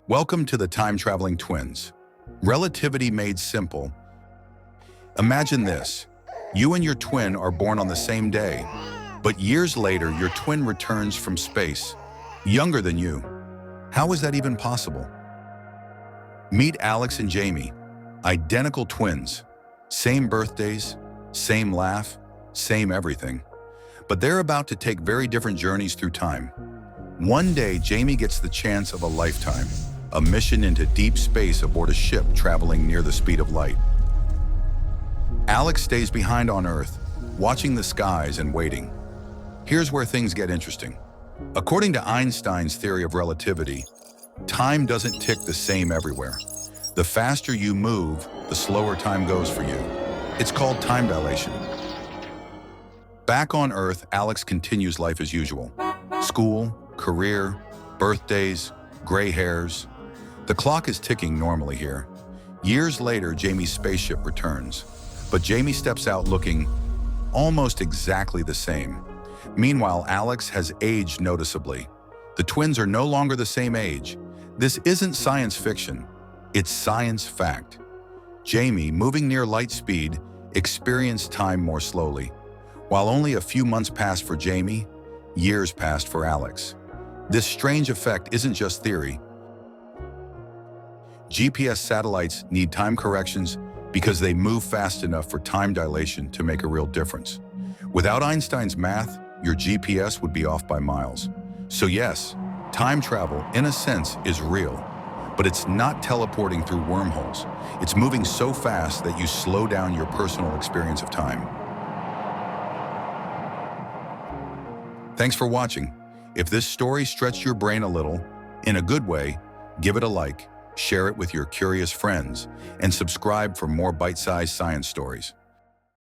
Welcome to the time-traveling twins. Relativity made simple. Imagine this. You and your twin are born on the same day, but years later, your twin returns from space, younger than you. How is that even possible? Meet Alex and Jamie, identical twins. Same birthdays, same laugh, same everything. But they're about to take very different journeys through time. One day, Jamie gets the chance of a lifetime, a mission into deep space aboard a ship traveling near the speed of light. Alex stays behind on Earth, watching the skies and waiting. Here's where things get interesting. According to Einstein's theory of relativity, time doesn't tick the same everywhere. The faster you move, the slower time goes for you. It's called time dilation. Back on Earth, Alex continues life as usual. School, career, birthdays, gray hairs. The clock is ticking normally here. Years later, Jamie's spaceship returns, but Jamie steps out looking almost exactly the same. Meanwhile, Alex has aged noticeably. The twins are no longer the same age. This isn't science fiction, it's science fact. Jamie, moving near light speed, experienced time more slowly. While only a few months passed for Jamie, years passed for Alex. This strange effect isn't just theory. GPS satellites need time corrections because they move fast enough for time dilation to make a real difference. Without Einstein's math, your GPS would be off by miles. So yes, time travel, in a sense, is real, but it's not teleporting through wormholes. It's moving so fast that you slow down your personal experience of time. Thanks for watching. If this story stretched your brain a little, in a good way, give it a like, share it with your curious friends, and subscribe for more bite-sized science stories.